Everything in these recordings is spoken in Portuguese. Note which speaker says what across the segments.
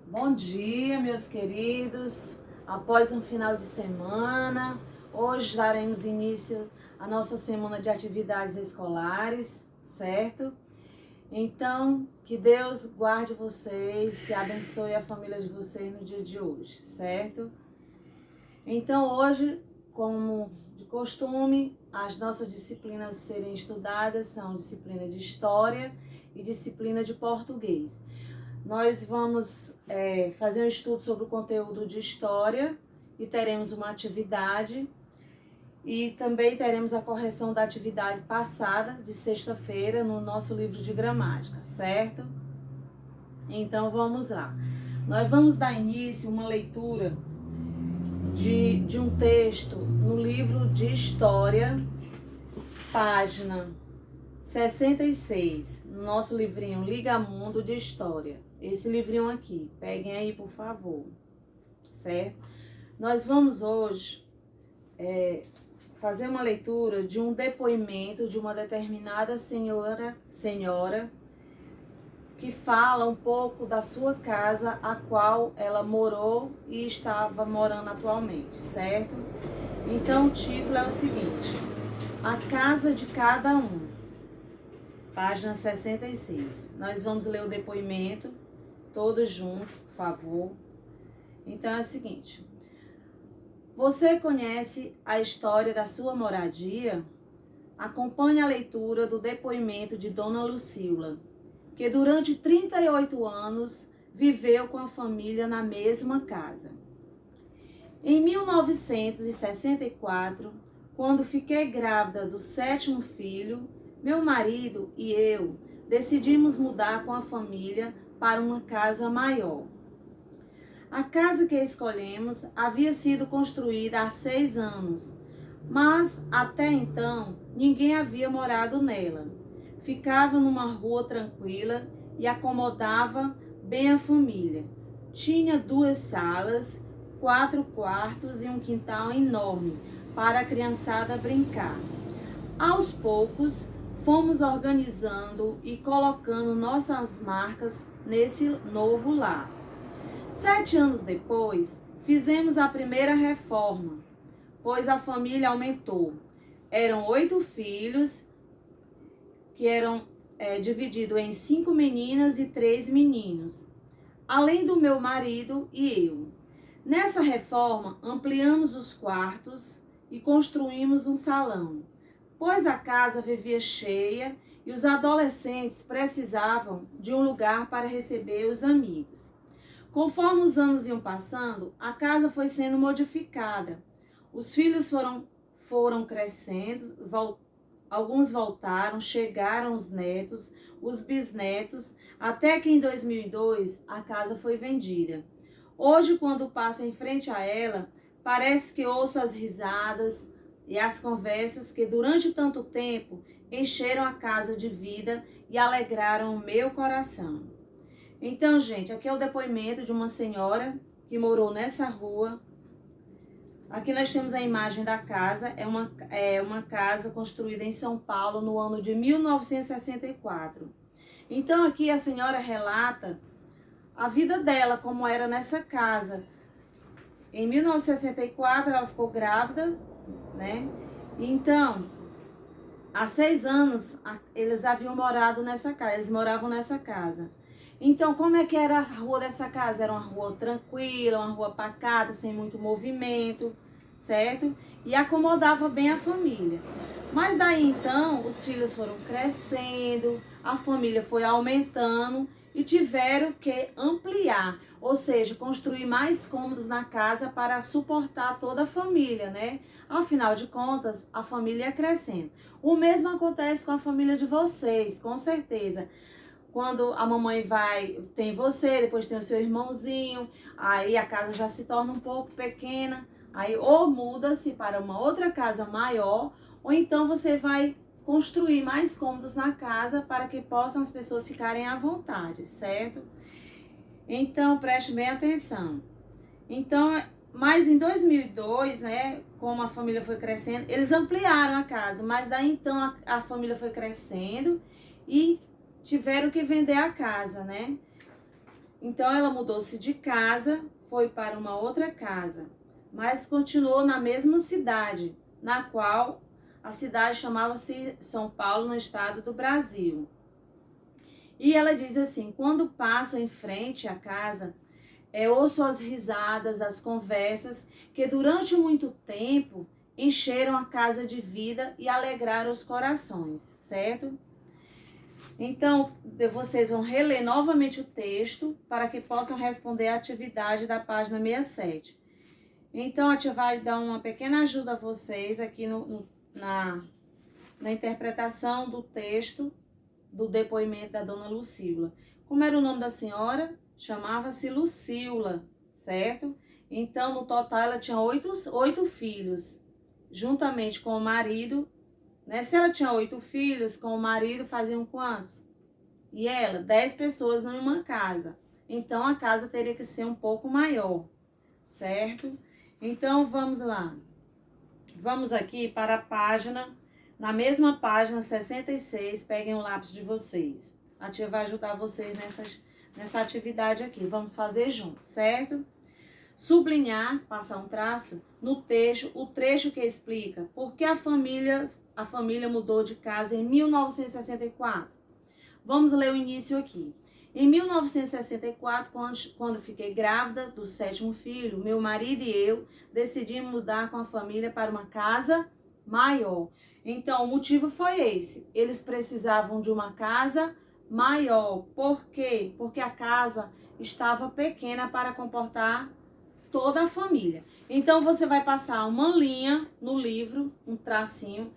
Speaker 1: Bom dia, meus queridos. Após um final de semana, hoje daremos início à nossa semana de atividades escolares, certo? Então, que Deus guarde vocês, que abençoe a família de vocês no dia de hoje, certo? Então, hoje, como de costume, as nossas disciplinas a serem estudadas são disciplina de História e disciplina de Português. Nós vamos fazer um estudo sobre o conteúdo de História e teremos uma atividade e também teremos a correção da atividade passada de sexta-feira no nosso livro de gramática, certo? Então vamos lá. Nós vamos dar início a uma leitura de um texto no livro de História, página 66, no nosso livrinho Liga Mundo de História. Esse livrinho aqui, peguem aí, por favor, certo? Nós vamos hoje fazer uma leitura de um depoimento de uma determinada senhora que fala um pouco da sua casa, a qual ela morou e estava morando atualmente, certo? Então o título é o seguinte: A Casa de Cada Um, página 66. Nós vamos ler o depoimento todos juntos, por favor. Então é o seguinte: você conhece a história da sua moradia? Acompanhe a leitura do depoimento de Dona Lucila, que durante 38 anos viveu com a família na mesma casa. Em 1964, quando fiquei grávida do 7º filho, meu marido e eu decidimos mudar com a família para uma casa maior. A casa que escolhemos havia sido construída há 6 anos, mas até então ninguém havia morado nela. Ficava numa rua tranquila e acomodava bem a família. Tinha 2 salas, 4 quartos e um quintal enorme para a criançada brincar. Aos poucos, fomos organizando e colocando nossas marcas nesse novo lar. 7 anos depois, fizemos a primeira reforma, pois a família aumentou. Eram 8 filhos, que eram divididos em 5 meninas e 3 meninos, além do meu marido e eu. Nessa reforma, ampliamos os quartos e construímos um salão, pois a casa vivia cheia e os adolescentes precisavam de um lugar para receber os amigos. Conforme os anos iam passando, a casa foi sendo modificada. Os filhos foram crescendo, alguns voltaram, chegaram os netos, os bisnetos, até que em 2002 a casa foi vendida. Hoje, quando passo em frente a ela, parece que ouço as risadas e as conversas que durante tanto tempo encheram a casa de vida e alegraram o meu coração. Então, gente, aqui é o depoimento de uma senhora que morou nessa rua. Aqui nós temos a imagem da casa. É uma casa construída em São Paulo no ano de 1964. Então, aqui a senhora relata a vida dela, como era nessa casa. Em 1964, ela ficou grávida, né? Então, há 6 anos, eles haviam morado nessa casa. Eles moravam nessa casa. Então, como é que era a rua dessa casa? Era uma rua tranquila, uma rua pacata, sem muito movimento, certo? E acomodava bem a família. Mas daí então, os filhos foram crescendo, a família foi aumentando e tiveram que ampliar, ou seja, construir mais cômodos na casa para suportar toda a família, né? Afinal de contas, a família é crescendo. O mesmo acontece com a família de vocês, com certeza. Quando a mamãe tem você, depois tem o seu irmãozinho, aí a casa já se torna um pouco pequena, aí ou muda-se para uma outra casa maior, ou então você vai construir mais cômodos na casa para que possam as pessoas ficarem à vontade, certo? Então, preste bem atenção. Então, mas em 2002, né, como a família foi crescendo, eles ampliaram a casa, mas daí então a família foi crescendo e tiveram que vender a casa, né? Então ela mudou-se de casa, foi para uma outra casa, mas continuou na mesma cidade, na qual a cidade chamava-se São Paulo, no estado do Brasil. E ela diz assim: quando passo em frente à casa, ouço as risadas, as conversas que durante muito tempo encheram a casa de vida e alegraram os corações, certo? Então, vocês vão reler novamente o texto para que possam responder a atividade da página 67. Então, a tia vai dar uma pequena ajuda a vocês aqui na interpretação do texto do depoimento da dona Lucila. Como era o nome da senhora? Chamava-se Lucila, certo? Então, no total, ela tinha oito filhos, juntamente com o marido, né? Se ela tinha 8 filhos, com o marido faziam quantos? E ela, 10 pessoas em uma casa. Então, a casa teria que ser um pouco maior, certo? Então, vamos lá. Vamos aqui para a página, na mesma página 66, peguem o lápis de vocês. A tia vai ajudar vocês nessa atividade aqui. Vamos fazer juntos, certo? Sublinhar, passar um traço no texto, o trecho que explica por que a família mudou de casa em 1964. Vamos ler o início aqui. Em 1964, quando fiquei grávida do 7º filho, meu marido e eu decidimos mudar com a família para uma casa maior. Então, o motivo foi esse. Eles precisavam de uma casa maior. Por quê? Porque a casa estava pequena para comportar toda a família. Então, você vai passar uma linha no livro, um tracinho,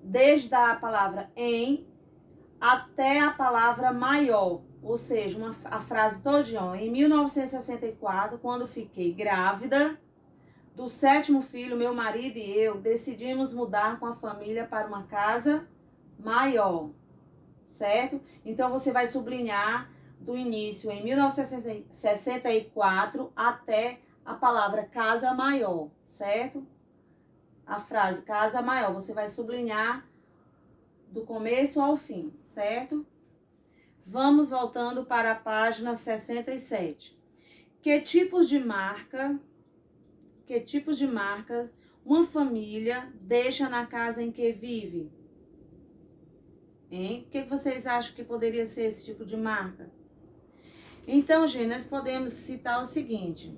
Speaker 1: desde a palavra em até a palavra maior. Ou seja, a frase todinha. Em 1964, quando fiquei grávida do 7º filho, meu marido e eu decidimos mudar com a família para uma casa maior, certo? Então, você vai sublinhar do início, em 1964, até a palavra casa maior, certo? A frase casa maior, você vai sublinhar do começo ao fim, certo? Vamos voltando para a página 67. Que tipos de marcas uma família deixa na casa em que vive? Hein? O que vocês acham que poderia ser esse tipo de marca? Então, gente, nós podemos citar o seguinte.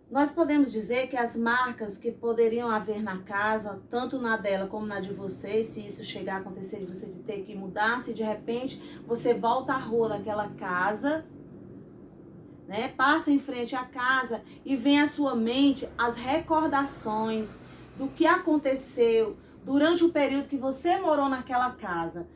Speaker 1: Nós podemos dizer que as marcas que poderiam haver na casa, tanto na dela como na de vocês, se isso chegar a acontecer de você ter que mudar, se de repente você volta à rua daquela casa, né, passa em frente à casa e vem à sua mente as recordações do que aconteceu durante o período que você morou naquela casa.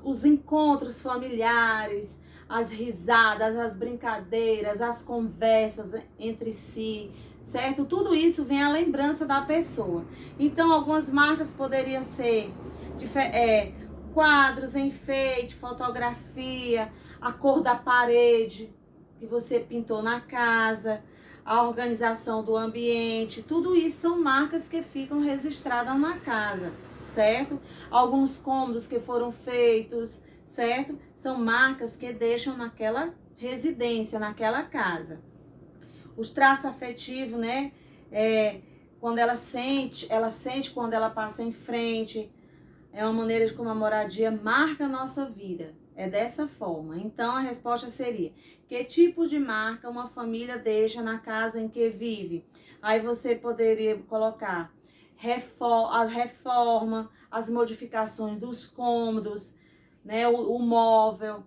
Speaker 1: Os encontros familiares, as risadas, as brincadeiras, as conversas entre si, certo? Tudo isso vem à lembrança da pessoa. Então, algumas marcas poderiam ser quadros, enfeite, fotografia, a cor da parede que você pintou na casa, a organização do ambiente, tudo isso são marcas que ficam registradas na casa, certo? Alguns cômodos que foram feitos, certo? São marcas que deixam naquela residência, naquela casa. Os traços afetivos, né? Quando ela sente quando ela passa em frente. É uma maneira de como a moradia marca a nossa vida. É dessa forma. Então, a resposta seria: que tipo de marca uma família deixa na casa em que vive? Aí você poderia colocar a reforma, as modificações dos cômodos, né? O móvel,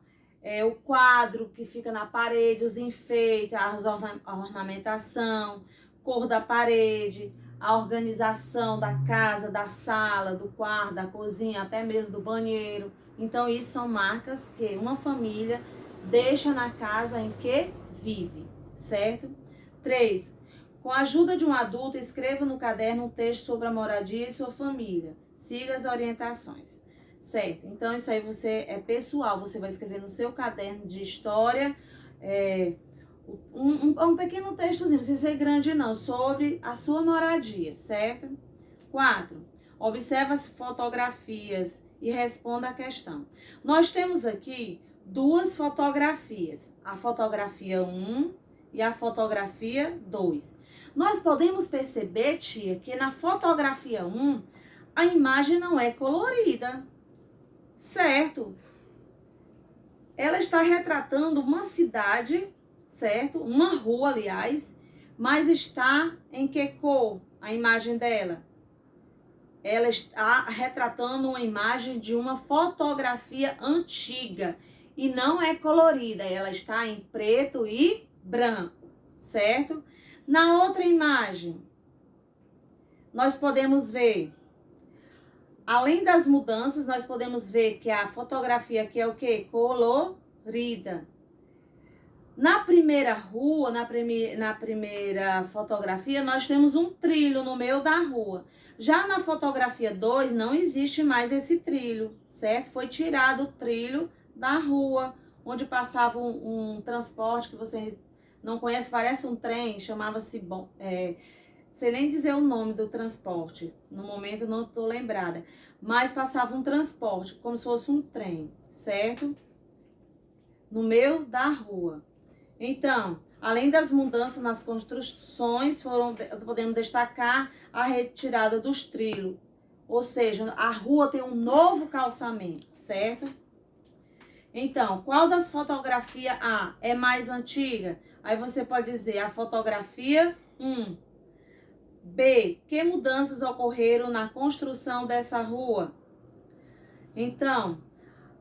Speaker 1: o quadro que fica na parede, os enfeites, a ornamentação, cor da parede, a organização da casa, da sala, do quarto, da cozinha, até mesmo do banheiro. Então, isso são marcas que uma família deixa na casa em que vive, certo? 3. Com a ajuda de um adulto, escreva no caderno um texto sobre a moradia e sua família. Siga as orientações, certo? Então, isso aí é pessoal, você vai escrever no seu caderno de história, um pequeno textozinho, não precisa ser grande não, sobre a sua moradia, certo? 4. Observe as fotografias e responda a questão. Nós temos aqui duas fotografias, a fotografia 1 e a fotografia 2. Nós podemos perceber, tia, que na fotografia 1 a imagem não é colorida, certo? Ela está retratando uma cidade, certo? Uma rua, aliás, mas está em que cor a imagem dela? Ela está retratando uma imagem de uma fotografia antiga e não é colorida, ela está em preto e branco, certo? Na outra imagem, nós podemos ver, além das mudanças, nós podemos ver que a fotografia aqui é o quê? Colorida. Na primeira rua, na primeira fotografia, nós temos um trilho no meio da rua. Já na fotografia 2, não existe mais esse trilho, certo? Foi tirado o trilho da rua, onde passava um transporte que você não conhece, parece um trem, chamava-se, sei nem dizer o nome do transporte, no momento não estou lembrada, mas passava um transporte, como se fosse um trem, certo? No meio da rua. Então, além das mudanças nas construções, podemos destacar a retirada dos trilhos. Ou seja, a rua tem um novo calçamento, certo? Então, qual das fotografias A é mais antiga? Aí você pode dizer a fotografia 1. B, que mudanças ocorreram na construção dessa rua? Então,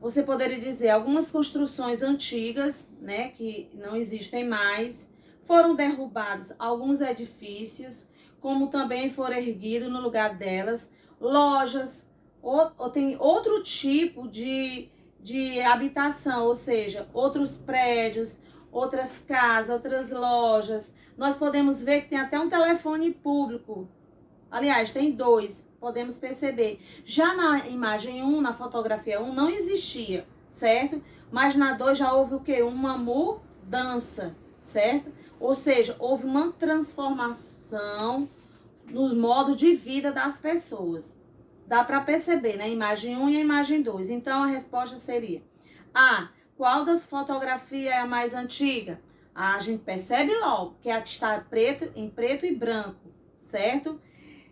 Speaker 1: você poderia dizer algumas construções antigas, né, que não existem mais, foram derrubados alguns edifícios, como também foram erguidos no lugar delas, lojas, ou tem outro tipo de habitação, ou seja, outros prédios, outras casas, outras lojas. Nós podemos ver que tem até um telefone público. Aliás, tem dois, podemos perceber. Já na imagem 1, na fotografia 1, não existia, certo? Mas na 2 já houve o quê? Uma mudança, certo? Ou seja, houve uma transformação no modo de vida das pessoas. Dá para perceber na imagem 1 e a imagem 2. Então, a resposta seria A. Qual das fotografias é a mais antiga? A gente percebe logo que é a que está em preto e branco, certo?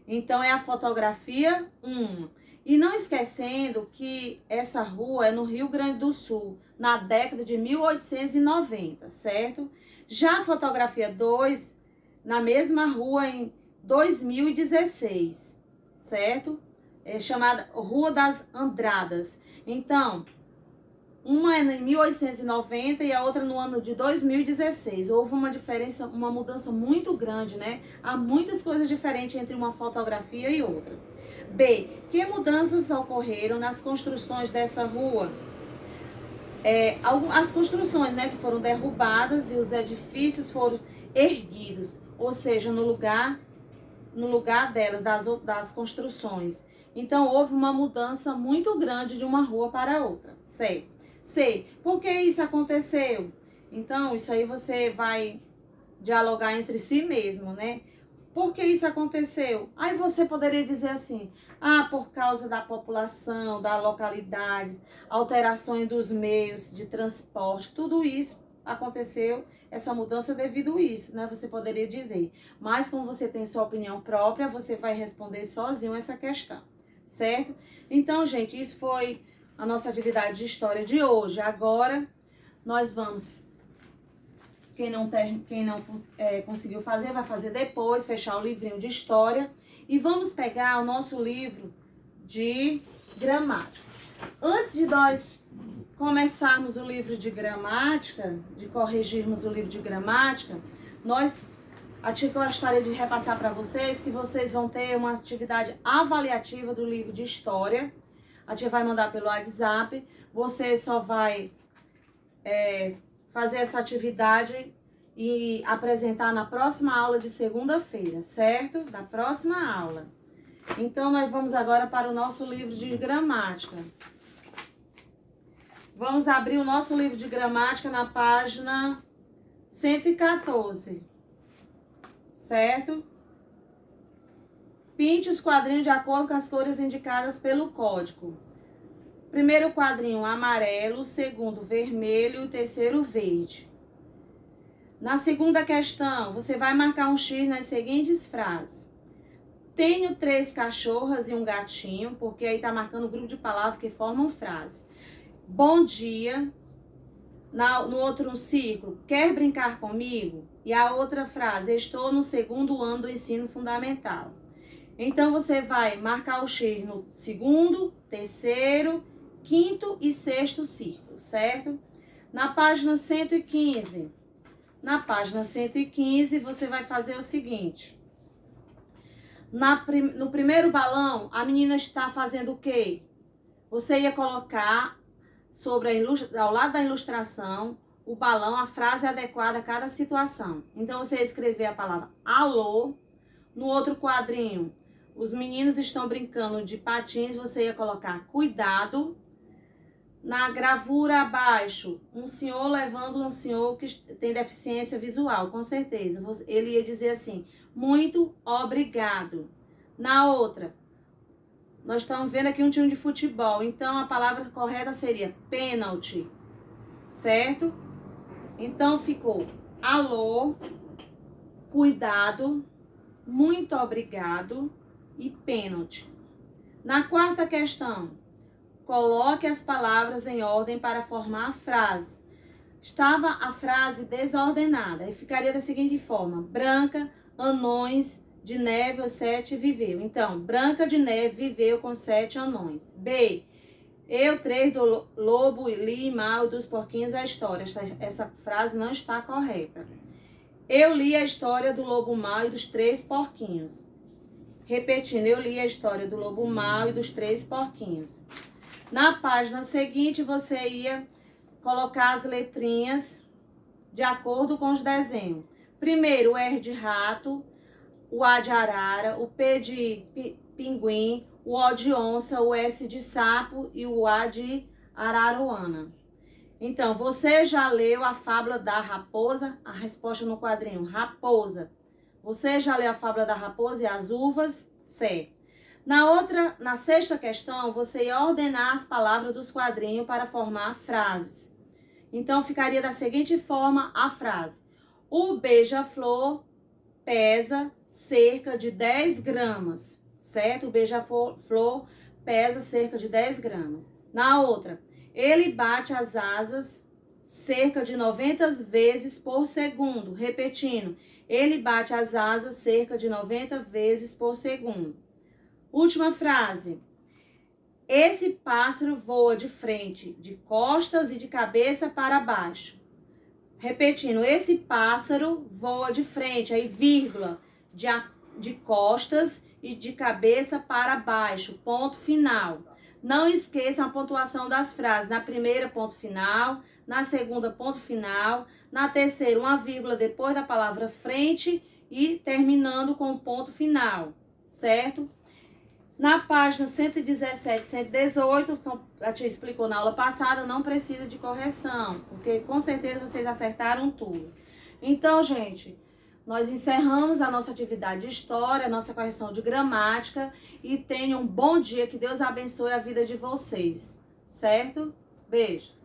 Speaker 1: Então, é a fotografia 1. E não esquecendo que essa rua é no Rio Grande do Sul, na década de 1890, certo? Já a fotografia 2, na mesma rua em 2016, certo? É chamada Rua das Andradas. Então, uma é em 1890 e a outra no ano de 2016. Houve uma diferença, uma mudança muito grande, né? Há muitas coisas diferentes entre uma fotografia e outra. B. Que mudanças ocorreram nas construções dessa rua? As construções, né, que foram derrubadas e os edifícios foram erguidos, ou seja, no lugar delas, das construções. Então, houve uma mudança muito grande de uma rua para outra, certo? C. Por que isso aconteceu? Então, isso aí você vai dialogar entre si mesmo, né? Por que isso aconteceu? Aí você poderia dizer assim, por causa da população, da localidade, alterações dos meios de transporte, tudo isso aconteceu, essa mudança devido a isso, né? Você poderia dizer. Mas como você tem sua opinião própria, você vai responder sozinho essa questão, certo? Então, gente, isso foi a nossa atividade de história de hoje. Agora, nós vamos... Quem não conseguiu fazer, vai fazer depois, fechar o livrinho de história. E vamos pegar o nosso livro de gramática. Antes de nós começarmos o livro de gramática, de corrigirmos o livro de gramática, a tia gostaria de repassar para vocês que vocês vão ter uma atividade avaliativa do livro de história. A tia vai mandar pelo WhatsApp. Você só vai fazer essa atividade e apresentar na próxima aula de segunda-feira, certo? Na próxima aula. Então, nós vamos agora para o nosso livro de gramática. Vamos abrir o nosso livro de gramática na página 114, certo? Pinte os quadrinhos de acordo com as cores indicadas pelo código. Primeiro quadrinho amarelo, o segundo vermelho e o terceiro verde. Na segunda questão, você vai marcar um X nas seguintes frases. Tenho 3 cachorras e um gatinho, porque aí tá marcando o grupo de palavras que formam frase. Bom dia. No outro ciclo, quer brincar comigo? E a outra frase, estou no segundo ano do ensino fundamental. Então, você vai marcar o X no segundo, terceiro, quinto e sexto círculo, certo? Na página 115, você vai fazer o seguinte. No primeiro balão, a menina está fazendo o quê? Você ia colocar ao lado da ilustração, o balão, a frase adequada a cada situação. Então, você ia escrever a palavra alô. No outro quadrinho, os meninos estão brincando de patins, você ia colocar cuidado. Na gravura abaixo, um senhor levando um senhor que tem deficiência visual, com certeza. Ele ia dizer assim, muito obrigado. Na outra, nós estamos vendo aqui um time de futebol, então a palavra correta seria pênalti, certo? Então ficou alô, cuidado, muito obrigado e pênalti. Na quarta questão, coloque as palavras em ordem para formar a frase. Estava a frase desordenada e ficaria da seguinte forma: Branca, anões de neve, os 7 viveu. Então, Branca de Neve viveu com 7 anões. B. Eu, 3 do lobo, li mal dos porquinhos a história. Essa frase não está correta. Eu li a história do lobo mau e dos 3 porquinhos. Repetindo, eu li a história do lobo mau e dos 3 porquinhos. Na página seguinte, você ia colocar as letrinhas de acordo com os desenhos. Primeiro, o R de rato, o A de arara, o P de pinguim, o O de onça, o S de sapo e o A de araruana. Então, você já leu a fábula da raposa? A resposta no quadrinho, raposa. Você já leu a fábula da raposa e as uvas? Certo. Na sexta questão, você ia ordenar as palavras dos quadrinhos para formar frases. Então, ficaria da seguinte forma a frase. O beija-flor pesa cerca de 10 gramas, certo? O beija-flor pesa cerca de 10 gramas. Na outra, ele bate as asas cerca de 90 vezes por segundo. Repetindo, ele bate as asas cerca de 90 vezes por segundo. Última frase. Esse pássaro voa de frente, de costas e de cabeça para baixo. Repetindo, esse pássaro voa de frente, aí vírgula, de costas e de cabeça para baixo, ponto final. Não esqueçam a pontuação das frases. Na primeira, ponto final. Na segunda, ponto final. Na terceira, uma vírgula depois da palavra frente e terminando com o ponto final, certo? Na página 117, 118, a tia explicou na aula passada, não precisa de correção, porque com certeza vocês acertaram tudo. Então, gente, nós encerramos a nossa atividade de história, a nossa correção de gramática e tenham um bom dia, que Deus abençoe a vida de vocês, certo? Beijos.